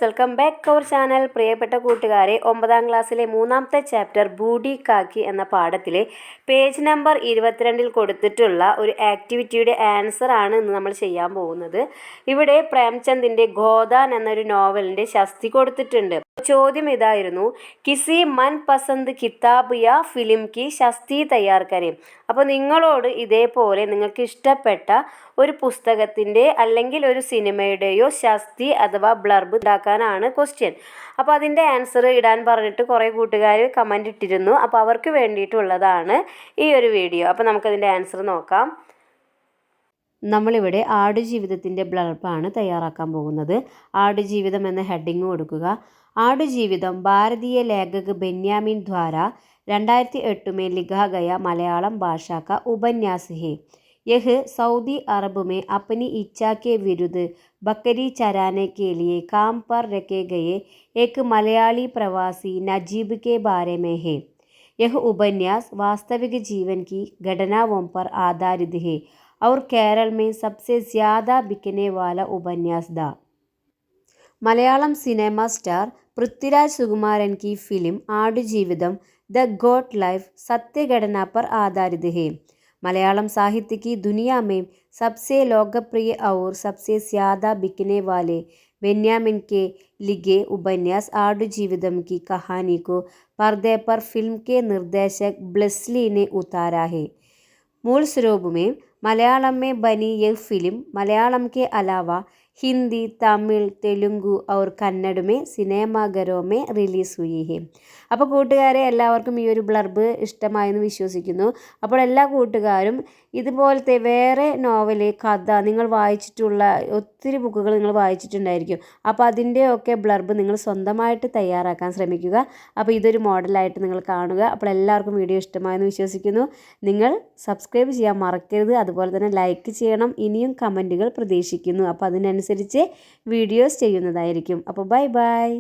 Welcome back our channel. പ്രിയപ്പെട്ട കൂട്ടുകാരെ, 9ാം ക്ലാസ്സിലെ 3ാമത്തെ ചാപ്റ്റർ ബൂഡി കാക്കി എന്ന പാഠത്തിലെ പേജ് നമ്പർ 22-ൽ കൊടുത്തിട്ടുള്ള ഒരു ആക്ടിവിറ്റിയുടെ ആൻസർ ആണ് ഇന്ന് നമ്മൾ ചെയ്യാൻ പോകുന്നത്. ഇവിടെ പ്രേംചന്ദിൻ്റെ ഗോദാൻ എന്നൊരു നോവലിൻ്റെ ശസ്തി കൊടുത്തിട്ടുണ്ട്. ചോദ്യം ഇതായിരുന്നു, കിസി മൻ പസന്ത് കിതാബ് യാ ഫിലിം കി ശസ്തി തയ്യാർ കരേം. അപ്പോൾ നിങ്ങളോട് ഇതേപോലെ നിങ്ങൾക്ക് ഇഷ്ടപ്പെട്ട ഒരു പുസ്തകത്തിൻ്റെ അല്ലെങ്കിൽ ഒരു സിനിമയുടെയോ ശസ്തി അഥവാ ബ്ലർബ് ഉണ്ടാക്കാനാണ് ക്വസ്റ്റ്യൻ. അപ്പോൾ അതിൻ്റെ ആൻസർ ഇടാൻ പറഞ്ഞിട്ട് കുറേ കൂട്ടുകാർ കമൻ്റ് ഇട്ടിരുന്നു. അപ്പോൾ അവർക്ക് വേണ്ടിയിട്ടുള്ളതാണ് ഈ ഒരു വീഡിയോ. അപ്പോൾ നമുക്കതിൻ്റെ ആൻസർ നോക്കാം. നമ്മളിവിടെ ആടുജീവിതത്തിൻ്റെ ബ്ലർബാണ് തയ്യാറാക്കാൻ പോകുന്നത്. ആടുജീവിതം എന്ന ഹെഡിങ് കൊടുക്കുക. आडुजीवितम भारतीय लेखक बेन्यामिन द्वारा 2008 में लिखा गया मलयालम भाषा का उपन्यास है। यह सऊदी अरब में अपनी इच्छा के विरुद्ध बकरी चराने के लिए काम पर रखे गए एक मलयाली प्रवासी नजीब के बारे में है। यह उपन्यास वास्तविक जीवन की घटनाओं पर आधारित है और केरल में सबसे ज़्यादा बिकने वाला उपन्यास था। मलयालम सिनेमा स्टार पृथ्वीराज सुकुमारन की फिल्म आडुजीवितम द गॉड लाइफ सत्य घटना पर आधारित है। मलयालम साहित्य की दुनिया में सबसे लोकप्रिय और सबसे ज़्यादा बिकने वाले बेन्यामिन के लिखे उपन्यास आडुजीवितम की कहानी को पर्दे पर फिल्म के निर्देशक ब्लेस्ली ने उतारा है। मूल स्वरूप में मलयालम में बनी यह फिल्म मलयालम के अलावा हिंदी, तमिल, तेलुगु और कन्नड़ में सिनेमाघरों में റിലീസ് हुई है. അപ്പോൾ കൂട്ടുകാരെ, എല്ലാവർക്കും ഈ ഒരു ബ്ലർബ് ഇഷ്ടമായെന്ന് വിശ്വസിക്കുന്നു. അപ്പോൾ എല്ലാ കൂട്ടുകാരും ഇതുപോലത്തെ വേറെ നോവൽ, കഥ നിങ്ങൾ വായിച്ചിട്ടുള്ള ഒത്തിരി ബുക്കുകൾ നിങ്ങൾ വായിച്ചിട്ടുണ്ടായിരിക്കും. അപ്പോൾ അതിൻ്റെയൊക്കെ ബ്ലർബ് നിങ്ങൾ സ്വന്തമായിട്ട് തയ്യാറാക്കാൻ ശ്രമിക്കുക. അപ്പോൾ ഇതൊരു മോഡലായിട്ട് നിങ്ങൾ കാണുക. അപ്പോൾ എല്ലാവർക്കും വീഡിയോ ഇഷ്ടമായെന്ന് വിശ്വസിക്കുന്നു. നിങ്ങൾ സബ്സ്ക്രൈബ് ചെയ്യാൻ മറക്കരുത്. അതുപോലെ തന്നെ ലൈക്ക് ചെയ്യണം. ഇനിയും കമൻറ്റുകൾ പ്രതീക്ഷിക്കുന്നു. അപ്പോൾ അതിനനുസരിച്ച് വീഡിയോസ് ചെയ്യുന്നതായിരിക്കും. അപ്പോൾ ബൈ ബൈ.